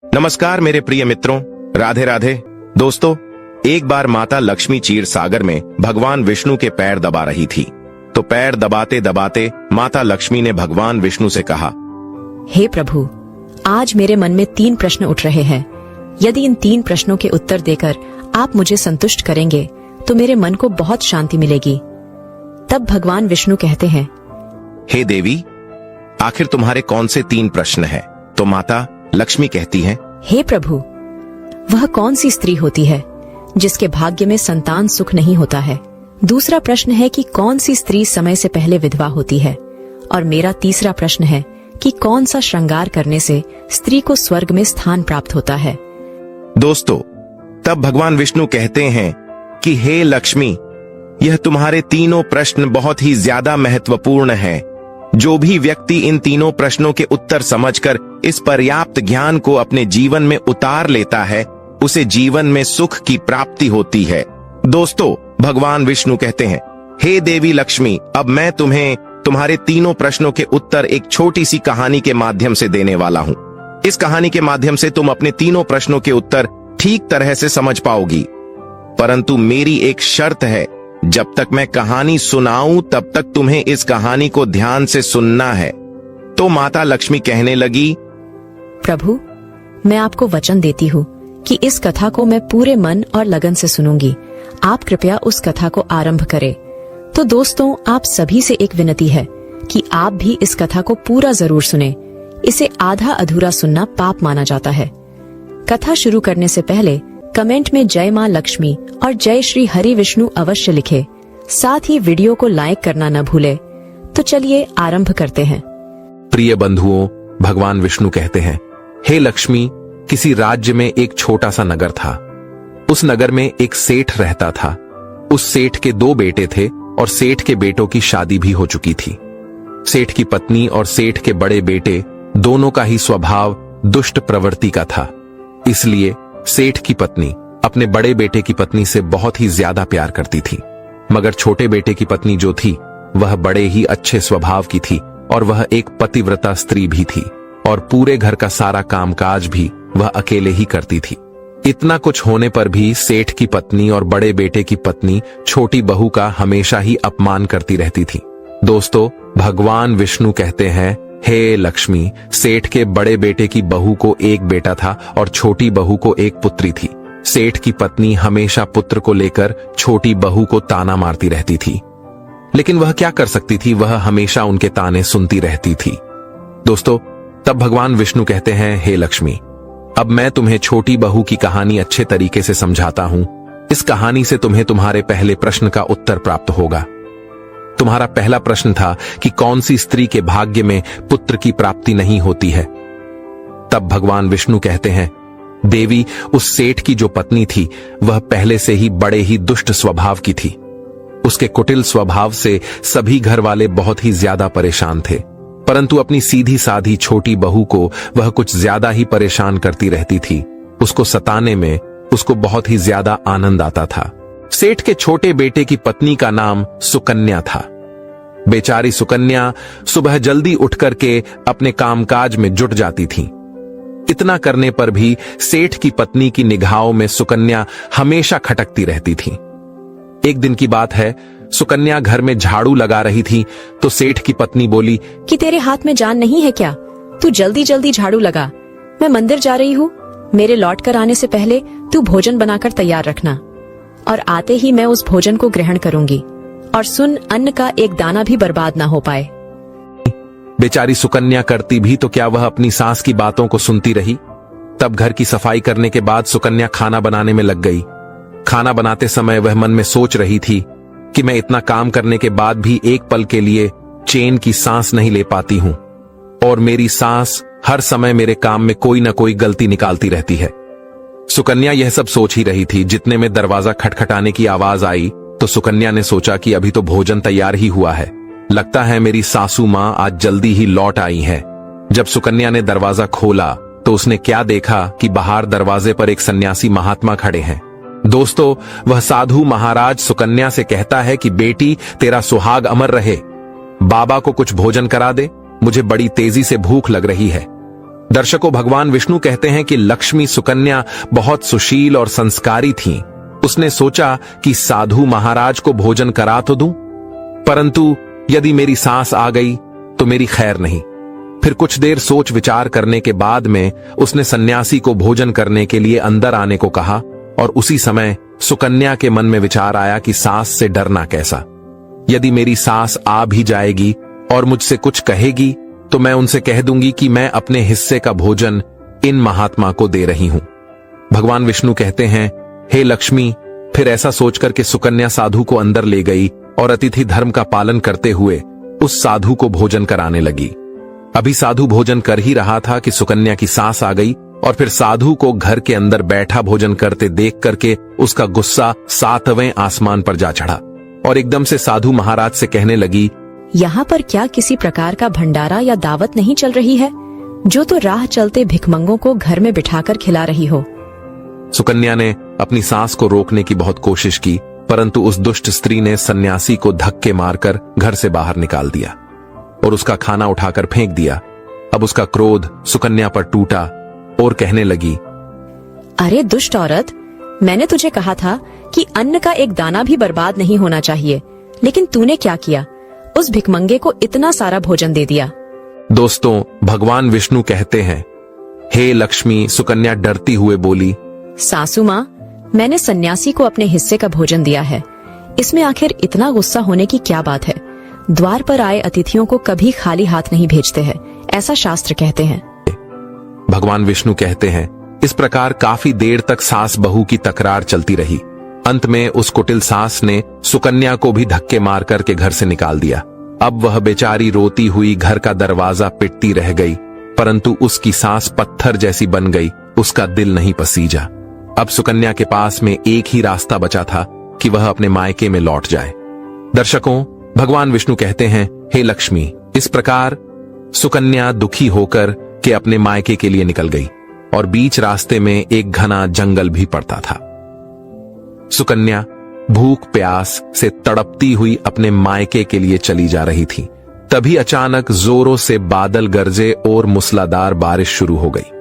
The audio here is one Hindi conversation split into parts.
नमस्कार मेरे प्रिय मित्रों, राधे राधे। दोस्तों, एक बार माता लक्ष्मी क्षीर सागर में भगवान विष्णु के पैर दबा रही थी। तो पैर दबाते दबाते माता लक्ष्मी ने भगवान विष्णु से कहा, हे प्रभु, आज मेरे मन में 3 प्रश्न उठ रहे हैं। यदि इन 3 प्रश्नों के उत्तर देकर आप मुझे संतुष्ट करेंगे तो मेरे मन को बहुत शांति मिलेगी। तब भगवान विष्णु कहते हैं, हे देवी, आखिर तुम्हारे कौन से 3 प्रश्न हैं? तो माता लक्ष्मी कहती हैं, हे प्रभु, वह कौन सी स्त्री होती है जिसके भाग्य में संतान सुख नहीं होता है? दूसरा प्रश्न है कि कौन सी स्त्री समय से पहले विधवा होती है? और मेरा तीसरा प्रश्न है कि कौन सा श्रृंगार करने से स्त्री को स्वर्ग में स्थान प्राप्त होता है? दोस्तों, तब भगवान विष्णु कहते हैं कि हे लक्ष्मी, यह तुम्हारे तीनों प्रश्न बहुत ही ज्यादा महत्वपूर्ण हैं। जो भी व्यक्ति इन तीनों प्रश्नों के उत्तर समझकर इस पर्याप्त ज्ञान को अपने जीवन में उतार लेता है, उसे जीवन में सुख की प्राप्ति होती है। दोस्तों, भगवान विष्णु कहते हैं, हे देवी लक्ष्मी, अब मैं तुम्हें तुम्हारे तीनों प्रश्नों के उत्तर एक छोटी सी कहानी के माध्यम से देने वाला हूँ। इस कहानी के माध्यम से तुम अपने तीनों प्रश्नों के उत्तर ठीक तरह से समझ पाओगी। परंतु मेरी एक शर्त है, जब तक मैं कहानी सुनाऊं तब तक तुम्हें इस कहानी को ध्यान से सुनना है। तो माता लक्ष्मी कहने लगी, प्रभु, मैं आपको वचन देती हूँ कि इस कथा को मैं पूरे मन और लगन से सुनूंगी। आप कृपया उस कथा को आरंभ करें। तो दोस्तों, आप सभी से एक विनती है कि आप भी इस कथा को पूरा जरूर सुने। इसे आधा अधूरा सुनना पाप माना जाता है। कथा शुरू करने से पहले कमेंट में जय मां लक्ष्मी और जय श्री हरि विष्णु अवश्य लिखे। साथ ही वीडियो को लाइक करना न भूले। तो चलिए आरंभ करते हैं। प्रिय बंधुओं, भगवान विष्णु कहते हैं, हे लक्ष्मी, किसी राज्य में एक छोटा सा नगर था। उस नगर में एक सेठ रहता था। उस सेठ के 2 बेटे थे और सेठ के बेटों की शादी भी हो चुकी थी। सेठ की पत्नी और सेठ के बड़े बेटे दोनों का ही स्वभाव दुष्ट प्रवृत्ति का था। इसलिए सेठ की पत्नी अपने बड़े बेटे की पत्नी से बहुत ही ज्यादा प्यार करती थी। मगर छोटे बेटे की पत्नी जो थी, वह बड़े ही अच्छे स्वभाव की थी और वह एक पतिव्रता स्त्री भी थी और पूरे घर का सारा कामकाज भी वह अकेले ही करती थी। इतना कुछ होने पर भी सेठ की पत्नी और बड़े बेटे की पत्नी छोटी बहू का हमेशा ही अपमान करती रहती थी। दोस्तों, भगवान विष्णु कहते हैं, हे लक्ष्मी, सेठ के बड़े बेटे की बहू को एक बेटा था और छोटी बहू को एक पुत्री थी। सेठ की पत्नी हमेशा पुत्र को लेकर छोटी बहू को ताना मारती रहती थी, लेकिन वह क्या कर सकती थी? वह हमेशा उनके ताने सुनती रहती थी। दोस्तों, तब भगवान विष्णु कहते हैं, हे लक्ष्मी, अब मैं तुम्हें छोटी बहू की कहानी अच्छे तरीके से समझाता हूं। इस कहानी से तुम्हें तुम्हारे पहले प्रश्न का उत्तर प्राप्त होगा। तुम्हारा पहला प्रश्न था कि कौन सी स्त्री के भाग्य में पुत्र की प्राप्ति नहीं होती है। तब भगवान विष्णु कहते हैं, देवी, उस सेठ की जो पत्नी थी, वह पहले से ही बड़े ही दुष्ट स्वभाव की थी। उसके कुटिल स्वभाव से सभी घर वाले बहुत ही ज्यादा परेशान थे। परंतु अपनी सीधी साधी छोटी बहू को वह कुछ ज्यादा ही परेशान करती रहती थी। उसको सताने में उसको बहुत ही ज्यादा आनंद आता था। सेठ के छोटे बेटे की पत्नी का नाम सुकन्या था। बेचारी सुकन्या सुबह जल्दी उठ करके अपने कामकाज में जुट जाती थी। इतना करने पर भी सेठ की पत्नी की निगाहों में सुकन्या हमेशा खटकती रहती थी। एक दिन की बात है, सुकन्या घर में झाड़ू लगा रही थी तो सेठ की पत्नी बोली, कि तेरे हाथ में जान नहीं है क्या? तू जल्दी जल्दी झाड़ू लगा। मैं मंदिर जा रही हूँ। मेरे लौट कर आने से पहले तू भोजन बनाकर तैयार रखना और आते ही मैं उस भोजन को ग्रहण करूंगी। और सुन, अन्न का एक दाना भी बर्बाद ना हो पाए। बेचारी सुकन्या करती भी तो क्या, वह अपनी सास की बातों को सुनती रही। तब घर की सफाई करने के बाद सुकन्या खाना बनाने में लग गई। खाना बनाते समय वह मन में सोच रही थी कि मैं इतना काम करने के बाद भी एक पल के लिए चैन की सांस नहीं ले पाती हूं और मेरी सास हर समय मेरे काम में कोई न कोई गलती निकालती रहती है। सुकन्या यह सब सोच ही रही थी। जितने में दरवाजा खटखटाने की आवाज आई तो सुकन्या ने सोचा कि अभी तो भोजन तैयार ही हुआ है, लगता है मेरी सासू मां आज जल्दी ही लौट आई है। जब सुकन्या ने दरवाजा खोला तो उसने क्या देखा कि बाहर दरवाजे पर एक सन्यासी महात्मा खड़े हैं। दोस्तों, वह साधु महाराज सुकन्या से कहता है कि बेटी, तेरा सुहाग अमर रहे। बाबा को कुछ भोजन करा दे, मुझे बड़ी तेजी से भूख लग रही है। दर्शकों, भगवान विष्णु कहते हैं कि लक्ष्मी सुकन्या बहुत सुशील और संस्कारी थीं। उसने सोचा कि साधु महाराज को भोजन करा तो दूं, परंतु यदि मेरी सास आ गई तो मेरी खैर नहीं। फिर कुछ देर सोच विचार करने के बाद में उसने सन्यासी को भोजन करने के लिए अंदर आने को कहा, और उसी समय सुकन्या के मन में विचार आया कि सास से डरना कैसा। यदि मेरी सास आ भी जाएगी और मुझसे कुछ कहेगी तो मैं उनसे कह दूंगी कि मैं अपने हिस्से का भोजन इन महात्मा को दे रही हूं। भगवान विष्णु कहते हैं, हे लक्ष्मी। फिर ऐसा सोचकर के सुकन्या साधु को अंदर ले गई और अतिथि धर्म का पालन करते हुए उस साधु को भोजन कराने लगी। अभी साधु भोजन कर ही रहा था कि सुकन्या की सास आ गई और फिर साधु को घर के अंदर बैठा भोजन करते देख करके उसका गुस्सा 7वें आसमान पर जा चढ़ा और एकदम से साधु महाराज से कहने लगी, यहाँ पर क्या किसी प्रकार का भंडारा या दावत नहीं चल रही है, जो तो राह चलते भिखमंगों को घर में बिठाकर खिला रही हो। सुकन्या ने अपनी सास को रोकने की बहुत कोशिश की, परंतु उस दुष्ट स्त्री ने सन्यासी को धक्के मारकर घर से बाहर निकाल दिया और उसका खाना उठाकर फेंक दिया। अब उसका क्रोध सुकन्या पर टूटा और कहने लगी, अरे दुष्ट औरत, मैंने तुझे कहा था कि अन्न का एक दाना भी बर्बाद नहीं होना चाहिए, लेकिन तूने क्या किया, उस भिखमंगे को इतना सारा भोजन दे दिया। दोस्तों, भगवान विष्णु कहते हैं, हे लक्ष्मी। सुकन्या डरती हुए बोली, सासू माँ, मैंने सन्यासी को अपने हिस्से का भोजन दिया है, इसमें आखिर इतना गुस्सा होने की क्या बात है। द्वार पर आए अतिथियों को कभी खाली हाथ नहीं भेजते हैं, ऐसा शास्त्र कहते हैं। भगवान विष्णु कहते हैं, इस प्रकार काफी देर तक सास बहू की तकरार चलती रही। अंत में उस कुटिल सास ने सुकन्या को भी धक्के मार करके घर से निकाल दिया। अब वह बेचारी रोती हुई घर का दरवाजा पिटती रह गई, परंतु उसकी सांस पत्थर जैसी बन गई, उसका दिल नहीं पसीजा। अब सुकन्या के पास में एक ही रास्ता बचा था कि वह अपने मायके में लौट जाए। दर्शकों, भगवान विष्णु कहते हैं, हे लक्ष्मी। इस प्रकार सुकन्या दुखी होकर के अपने मायके के लिए निकल गई और बीच रास्ते में एक घना जंगल भी पड़ता था। सुकन्या भूख प्यास से तड़पती हुई अपने मायके के लिए चली जा रही थी। तभी अचानक जोरों से बादल गरजे और मूसलाधार बारिश शुरू हो गई।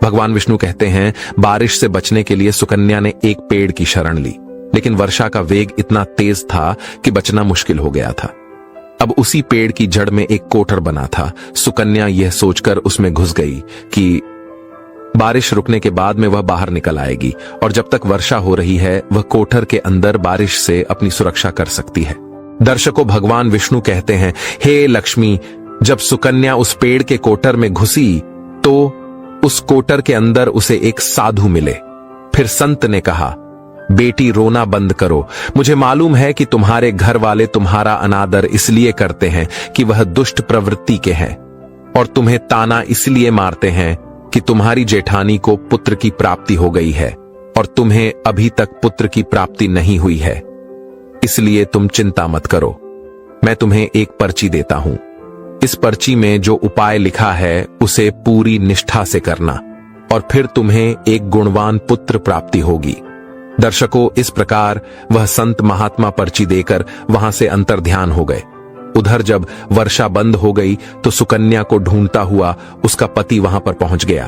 भगवान विष्णु कहते हैं, बारिश से बचने के लिए सुकन्या ने एक पेड़ की शरण ली, लेकिन वर्षा का वेग इतना तेज था कि बचना मुश्किल हो गया था। अब उसी पेड़ की जड़ में एक कोठर बना था। सुकन्या यह सोचकर उसमें घुस गई कि बारिश रुकने के बाद में वह बाहर निकल आएगी और जब तक वर्षा हो रही है वह कोठर के अंदर बारिश से अपनी सुरक्षा कर सकती है। दर्शकों, भगवान विष्णु कहते हैं, हे लक्ष्मी। जब सुकन्या उस पेड़ के कोठर में घुसी तो उस कोठर के अंदर उसे एक साधु मिले। फिर संत ने कहा, बेटी रोना बंद करो। मुझे मालूम है कि तुम्हारे घर वाले तुम्हारा अनादर इसलिए करते हैं कि वह दुष्ट प्रवृत्ति के हैं और तुम्हें ताना इसलिए मारते हैं कि तुम्हारी जेठानी को पुत्र की प्राप्ति हो गई है और तुम्हें अभी तक पुत्र की प्राप्ति नहीं हुई है। इसलिए तुम चिंता मत करो। मैं तुम्हें एक पर्ची देता हूं। इस पर्ची में जो उपाय लिखा है उसे पूरी निष्ठा से करना और फिर तुम्हें एक गुणवान पुत्र प्राप्ति होगी। दर्शकों, इस प्रकार वह संत महात्मा पर्ची देकर वहां से अंतर्ध्यान हो गए। उधर जब वर्षा बंद हो गई तो सुकन्या को ढूंढता हुआ उसका पति वहां पर पहुंच गया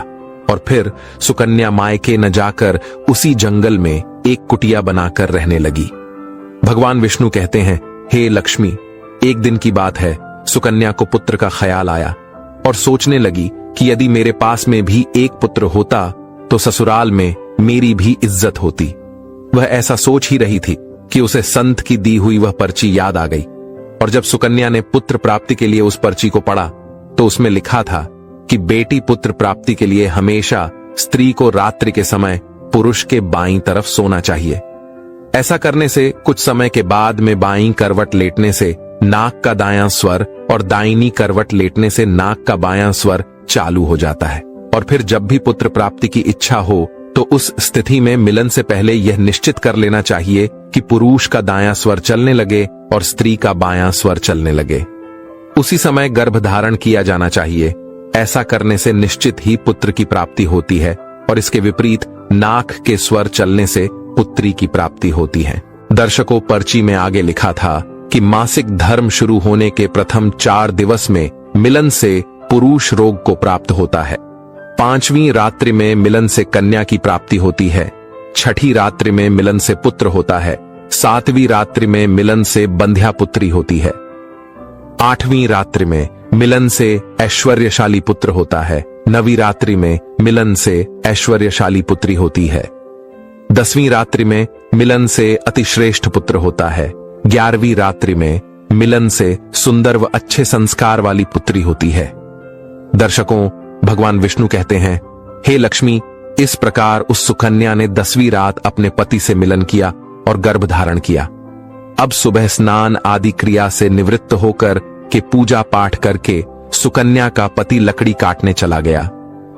और फिर सुकन्या मायके न जाकर उसी जंगल में एक कुटिया बनाकर रहने लगी। भगवान विष्णु कहते हैं, हे लक्ष्मी। एक दिन की बात है, सुकन्या को पुत्र का ख्याल आया और सोचने लगी कि यदि मेरे पास में भी एक पुत्र होता तो ससुराल में मेरी भी इज्जत होती। वह ऐसा सोच ही रही थी कि उसे संत की दी हुई वह पर्ची याद आ गई और जब सुकन्या ने पुत्र प्राप्ति के लिए उस पर्ची को पढ़ा तो उसमें लिखा था कि बेटी पुत्र प्राप्ति के लिए हमेशा स्त्री को रात्रि के समय पुरुष के बाईं तरफ सोना चाहिए। ऐसा करने से कुछ समय के बाद में बाईं करवट लेटने से नाक का दायां स्वर और दाहिनी करवट लेटने से नाक का बायां स्वर चालू हो जाता है और फिर जब भी पुत्र प्राप्ति की इच्छा हो तो उस स्थिति में मिलन से पहले यह निश्चित कर लेना चाहिए कि पुरुष का दायां स्वर चलने लगे और स्त्री का बायां स्वर चलने लगे। उसी समय गर्भ धारण किया जाना चाहिए। ऐसा करने से निश्चित ही पुत्र की प्राप्ति होती है और इसके विपरीत नाक के स्वर चलने से पुत्री की प्राप्ति होती है। दर्शकों, पर्ची में आगे लिखा था कि मासिक धर्म शुरू होने के प्रथम 4 दिवस में मिलन से पुरुष रोग को प्राप्त होता है 5वीं रात्रि में मिलन से कन्या की प्राप्ति होती है, 6ठी रात्रि में मिलन से पुत्र होता है, 7वीं रात्रि में मिलन से बंध्या पुत्री होती है, 8वीं रात्रि में मिलन से ऐश्वर्यशाली पुत्र होता है, 9वीं रात्रि में मिलन से ऐश्वर्यशाली पुत्री होती है, 10वीं रात्रि में मिलन से अतिश्रेष्ठ पुत्र होता है, 11वीं रात्रि में मिलन से सुंदर व अच्छे संस्कार वाली पुत्री होती है। दर्शकों, भगवान विष्णु कहते हैं, हे लक्ष्मी, इस प्रकार उस सुकन्या ने 10वीं रात अपने पति से मिलन किया और गर्भ धारण किया। अब सुबह स्नान आदि क्रिया से निवृत्त होकर के पूजा पाठ करके सुकन्या का पति लकड़ी काटने चला गया।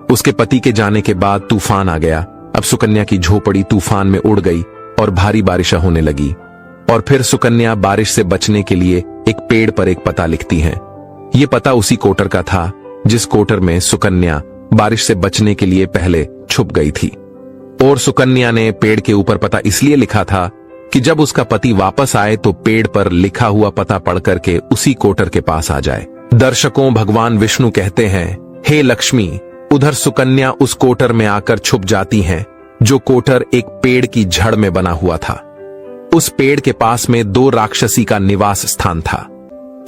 उसके पति के जाने के बाद तूफान आ गया। अब सुकन्या की झोपड़ी तूफान में उड़ गई और भारी बारिश होने लगी। और फिर सुकन्या बारिश से बचने के लिए एक पेड़ पर एक पता लिखती हैं। ये पता उसी कोटर का था जिस कोटर में सुकन्या बारिश से बचने के लिए पहले छुप गई थी। और सुकन्या ने पेड़ के ऊपर पता इसलिए लिखा था कि जब उसका पति वापस आए तो पेड़ पर लिखा हुआ पता पढ़ करके उसी कोटर के पास आ जाए। दर्शकों, भगवान विष्णु कहते हैं, हे लक्ष्मी, उधर सुकन्या उस कोटर में आकर छुप जाती हैं, जो कोटर एक पेड़ की जड़ में बना हुआ था। उस पेड़ के पास में 2 राक्षसी का निवास स्थान था।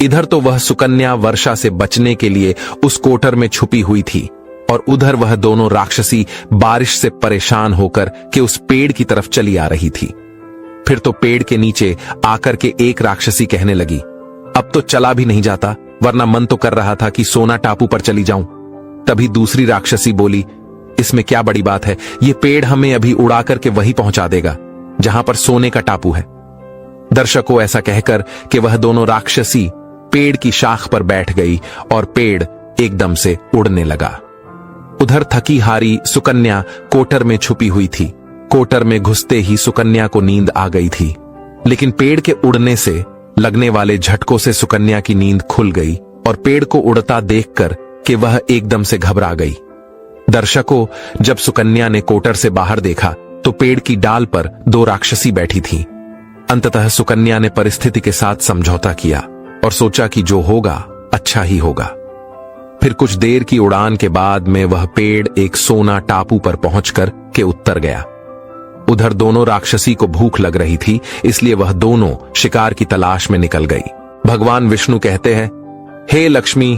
इधर तो वह सुकन्या वर्षा से बचने के लिए उस कोटर में छुपी हुई थी और उधर वह दोनों राक्षसी बारिश से परेशान होकर के उस पेड़ की तरफ चली आ रही थी। फिर तो पेड़ के नीचे आकर के एक राक्षसी कहने लगी, अब तो चला भी नहीं जाता, वरना मन तो कर रहा था कि सोना टापू पर चली जाऊं। तभी दूसरी राक्षसी बोली, इसमें क्या बड़ी बात है, ये पेड़ हमें अभी उड़ा करके वहीं पहुंचा देगा जहां पर सोने का टापू है। दर्शकों, ऐसा कहकर कि वह दोनों राक्षसी पेड़ की शाख पर बैठ गई और पेड़ एकदम से उड़ने लगा। उधर थकी हारी सुकन्या कोटर में छुपी हुई थी। कोटर में घुसते ही सुकन्या को नींद आ गई थी, लेकिन पेड़ के उड़ने से लगने वाले झटकों से सुकन्या की नींद खुल गई और पेड़ को उड़ता देखकर कि वह एकदम से घबरा गई। दर्शकों, जब सुकन्या ने कोटर से बाहर देखा तो पेड़ की डाल पर 2 राक्षसी बैठी थीं। अंततः सुकन्या ने परिस्थिति के साथ समझौता किया और सोचा कि जो होगा अच्छा ही होगा। फिर कुछ देर की उड़ान के बाद में वह पेड़ एक सोना टापू पर पहुंचकर के उतर गया। उधर दोनों राक्षसी को भूख लग रही थी, इसलिए वह दोनों शिकार की तलाश में निकल गई। भगवान विष्णु कहते हैं, हे लक्ष्मी,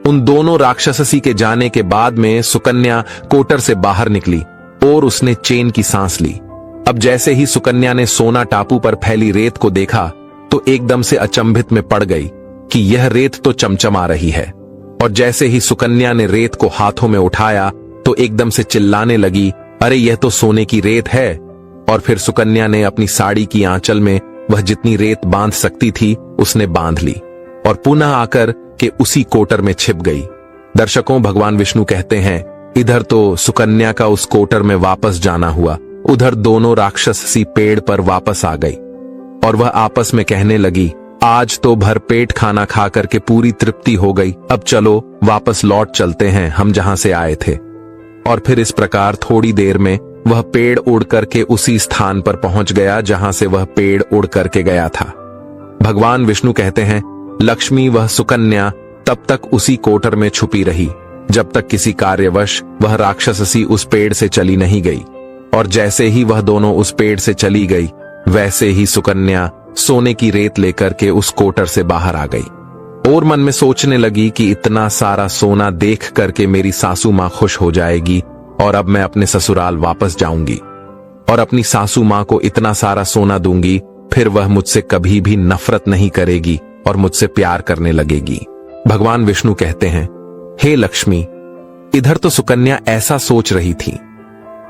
उन दोनों राक्षसी के जाने के बाद में सुकन्या कोटर से बाहर निकली और उसने चैन की सांस ली। अब जैसे ही सुकन्या ने सोना टापू पर फैली रेत को देखा तो एकदम से अचंभित में पड़ गई कि यह रेत तो चमचमा रही है। और जैसे ही सुकन्या ने रेत को हाथों में उठाया तो एकदम से चिल्लाने लगी, अरे यह तो सोने की रेत है। और फिर सुकन्या ने अपनी साड़ी की आंचल में वह जितनी रेत बांध सकती थी उसने बांध ली और पुनः आकर के उसी कोटर में छिप गई। दर्शकों, भगवान विष्णु कहते हैं, इधर तो सुकन्या का उस कोटर में वापस जाना हुआ, उधर दोनों राक्षसी पेड़ पर वापस आ गई और वह आपस में कहने लगी, आज तो भरपेट खाना खा करके पूरी तृप्ति हो गई, अब चलो वापस लौट चलते हैं हम जहां से आए थे। और फिर इस प्रकार थोड़ी देर में वह पेड़ उड़ करके उसी स्थान पर पहुंच गया जहां से वह पेड़ उड़ करके गया था। भगवान विष्णु कहते हैं, लक्ष्मी, वह सुकन्या तब तक उसी कोटर में छुपी रही जब तक किसी कार्यवश वह राक्षसी उस पेड़ से चली नहीं गई। और जैसे ही वह दोनों उस पेड़ से चली गई, वैसे ही सुकन्या सोने की रेत लेकर के उस कोटर से बाहर आ गई और मन में सोचने लगी कि इतना सारा सोना देख करके मेरी सासू माँ खुश हो जाएगी और अब मैं अपने ससुराल वापस जाऊंगी और अपनी सासू माँ को इतना सारा सोना दूंगी, फिर वह मुझसे कभी भी नफरत नहीं करेगी और मुझसे प्यार करने लगेगी। भगवान विष्णु कहते हैं, हे लक्ष्मी, इधर तो सुकन्या ऐसा सोच रही थी,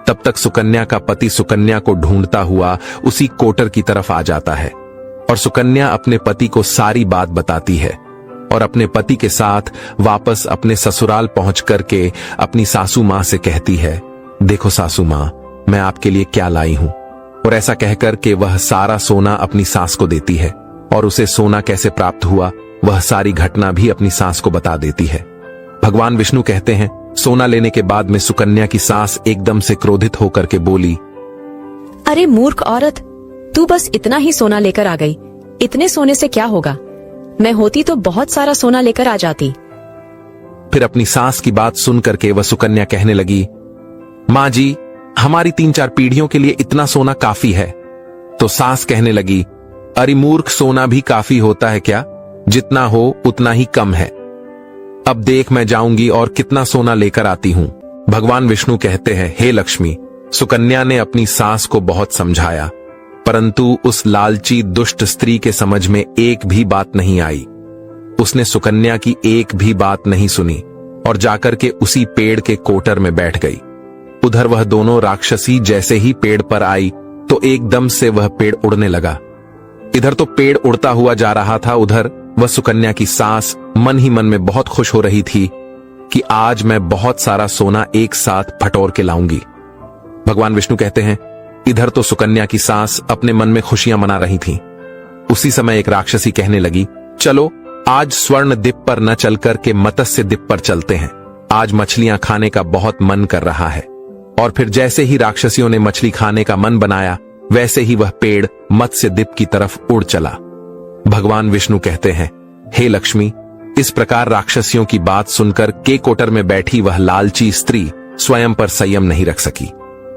तब तक सुकन्या का पति सुकन्या को ढूंढता हुआ उसी कोटर की तरफ आ जाता है और सुकन्या अपने पति को सारी बात बताती है और अपने पति के साथ वापस अपने ससुराल पहुंच करके अपनी सासू माँ से कहती है, देखो सासू माँ, मैं आपके लिए क्या लाई हूं। और ऐसा कहकर के वह सारा सोना अपनी सास को देती है और उसे सोना कैसे प्राप्त हुआ वह सारी घटना भी अपनी सास को बता देती है। भगवान विष्णु कहते हैं, सोना लेने के बाद में सुकन्या की सास एकदम से क्रोधित होकर के बोली, अरे मूर्ख औरत, तू बस इतना ही सोना लेकर आ गई, इतने सोने से क्या होगा, मैं होती तो बहुत सारा सोना लेकर आ जाती। फिर अपनी सास की बात सुन करके वह सुकन्या कहने लगी, माँ जी, हमारी 3-4 पीढ़ियों के लिए इतना सोना काफी है। तो सास कहने लगी, अरे मूर्ख, सोना भी काफी होता है क्या? जितना हो उतना ही कम है। अब देख, मैं जाऊंगी और कितना सोना लेकर आती हूं। भगवान विष्णु कहते हैं, हे लक्ष्मी, सुकन्या ने अपनी सास को बहुत समझाया, परंतु उस लालची दुष्ट स्त्री के समझ में एक भी बात नहीं आई। उसने सुकन्या की एक भी बात नहीं सुनी और जाकर के उसी पेड़ के कोटर में बैठ गई। उधर वह दोनों राक्षसी जैसे ही पेड़ पर आई तो एकदम से वह पेड़ उड़ने लगा। इधर तो पेड़ उड़ता हुआ जा रहा था, उधर वह सुकन्या की सास मन ही मन में बहुत खुश हो रही थी कि आज मैं बहुत सारा सोना एक साथ फटोर के लाऊंगी। भगवान विष्णु कहते हैं, इधर तो सुकन्या की सास अपने मन में खुशियां मना रही थी। उसी समय एक राक्षसी कहने लगी, चलो आज स्वर्ण द्वीप पर न चलकर के मत्स्य द्वीप पर चलते हैं। आज मछलियां खाने का बहुत मन कर रहा है। और फिर जैसे ही राक्षसियों ने मछली खाने का मन बनाया, वैसे ही वह पेड़ मत्स्य द्वीप की तरफ उड़ चला। भगवान विष्णु कहते हैं, हे लक्ष्मी, इस प्रकार राक्षसियों की बात सुनकर के कोटर में बैठी वह लालची स्त्री स्वयं पर संयम नहीं रख सकी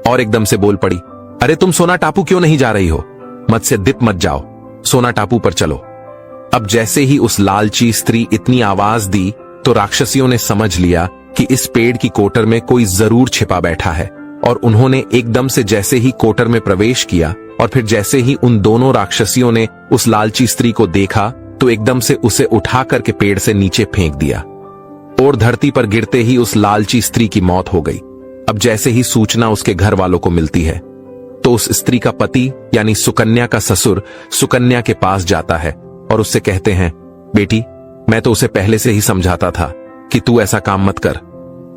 और एकदम से बोल पड़ी, अरे तुम सोना टापू क्यों नहीं जा रही हो? मत्स्य द्वीप मत जाओ, सोना टापू पर चलो। अब जैसे ही उस लालची स्त्री इतनी आवाज दी तो राक्षसियों ने समझ लिया कि इस पेड़ की कोटर में कोई जरूर छिपा बैठा है और उन्होंने एकदम से जैसे ही कोटर में प्रवेश किया और फिर जैसे ही उन दोनों राक्षसियों ने उस लालची स्त्री को देखा तो एकदम से उसे उठा करके पेड़ से नीचे फेंक दिया और धरती पर गिरते ही उस लालची स्त्री की मौत हो गई। अब जैसे ही सूचना उसके घर वालों को मिलती है तो उस स्त्री का पति यानी सुकन्या का ससुर सुकन्या के पास जाता है और उससे कहते हैं, बेटी, मैं तो उसे पहले से ही समझाता था कि तू ऐसा काम मत कर।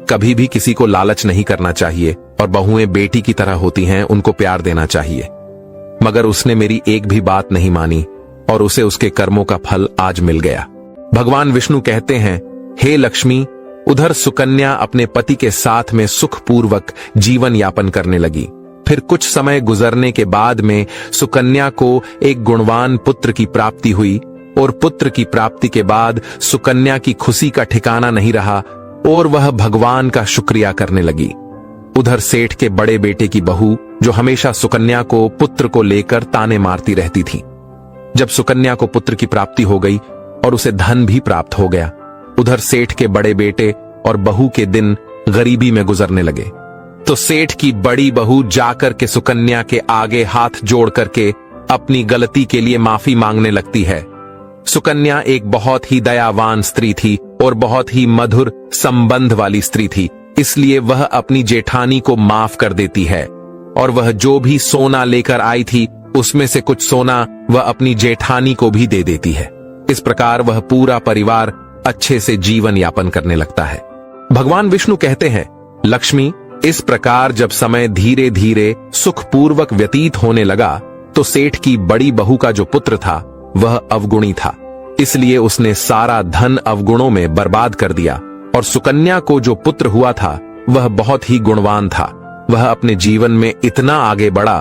कभी भी किसी को लालच नहीं करना चाहिए और बहुएं बेटी की तरह होती हैं, उनको प्यार देना चाहिए। मगर उसने मेरी एक भी बात नहीं मानी और उसे उसके कर्मों का फल आज मिल गया। भगवान विष्णु कहते हैं, हे लक्ष्मी, उधर सुकन्या अपने पति के साथ में सुखपूर्वक जीवन यापन करने लगी। फिर कुछ समय गुजरने के बाद में सुकन्या को एक गुणवान पुत्र की प्राप्ति हुई और पुत्र की प्राप्ति के बाद सुकन्या की खुशी का ठिकाना नहीं रहा और वह भगवान का शुक्रिया करने लगी। उधर सेठ के बड़े बेटे की बहू, जो हमेशा सुकन्या को पुत्र को लेकर ताने मारती रहती थी, जब सुकन्या को पुत्र की प्राप्ति हो गई और उसे धन भी प्राप्त हो गया, उधर सेठ के बड़े बेटे और बहू के दिन गरीबी में गुजरने लगे। तो सेठ की बड़ी बहू जाकर के सुकन्या के आगे हाथ जोड़ करके अपनी गलती के लिए माफी मांगने लगती है। सुकन्या एक बहुत ही दयावान स्त्री थी और बहुत ही मधुर संबंध वाली स्त्री थी, इसलिए वह अपनी जेठानी को माफ कर देती है और वह जो भी सोना लेकर आई थी उसमें से कुछ सोना वह अपनी जेठानी को भी दे देती है। इस प्रकार वह पूरा परिवार अच्छे से जीवन यापन करने लगता है। भगवान विष्णु कहते हैं, लक्ष्मी, इस प्रकार जब समय धीरे धीरे सुखपूर्वक व्यतीत होने लगा तो सेठ की बड़ी बहू का जो पुत्र था वह अवगुणी था, इसलिए उसने सारा धन अवगुणों में बर्बाद कर दिया और सुकन्या को जो पुत्र हुआ था वह बहुत ही गुणवान था। वह अपने जीवन में इतना आगे बढ़ा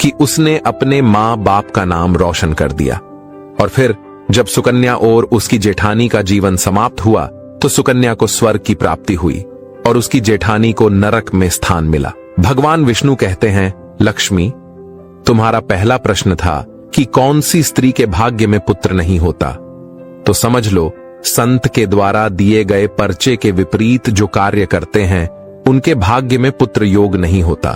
कि उसने अपने माँ बाप का नाम रोशन कर दिया। और फिर जब सुकन्या और उसकी जेठानी का जीवन समाप्त हुआ तो सुकन्या को स्वर्ग की प्राप्ति हुई और उसकी जेठानी को नरक में स्थान मिला। भगवान विष्णु कहते हैं, लक्ष्मी, तुम्हारा पहला प्रश्न था कि कौन सी स्त्री के भाग्य में पुत्र नहीं होता, तो समझ लो संत के द्वारा दिए गए पर्चे के विपरीत जो कार्य करते हैं उनके भाग्य में पुत्र योग नहीं होता।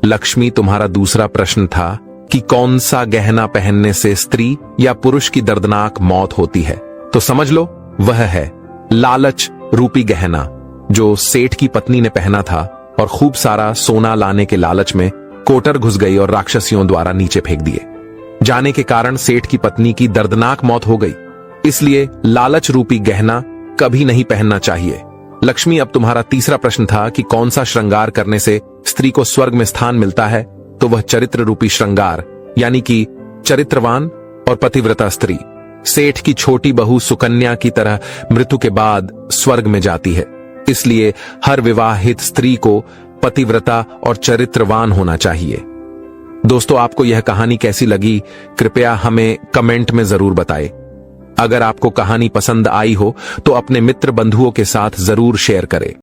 लक्ष्मी, तुम्हारा दूसरा प्रश्न था कि कौन सा गहना पहनने से स्त्री या पुरुष की दर्दनाक मौत होती है, तो समझ लो वह है लालच रूपी गहना, जो सेठ की पत्नी ने पहना था और खूब सारा सोना लाने के लालच में कोटर घुस गई और राक्षसियों द्वारा नीचे फेंक दिए जाने के कारण सेठ की पत्नी की दर्दनाक मौत हो गई। इसलिए लालच रूपी गहना कभी नहीं पहनना चाहिए। लक्ष्मी, अब तुम्हारा तीसरा प्रश्न था कि कौन सा श्रृंगार करने से स्त्री को स्वर्ग में स्थान मिलता है, तो वह चरित्र रूपी श्रृंगार यानी कि चरित्रवान और पतिव्रता स्त्री। सेठ की छोटी बहू सुकन्या की तरह मृत्यु के बाद स्वर्ग में जाती है, इसलिए हर विवाहित स्त्री को पतिव्रता और चरित्रवान होना चाहिए। दोस्तों, आपको यह कहानी कैसी लगी कृपया हमें कमेंट में जरूर बताएं। अगर आपको कहानी पसंद आई हो तो अपने मित्र बंधुओं के साथ जरूर शेयर करें।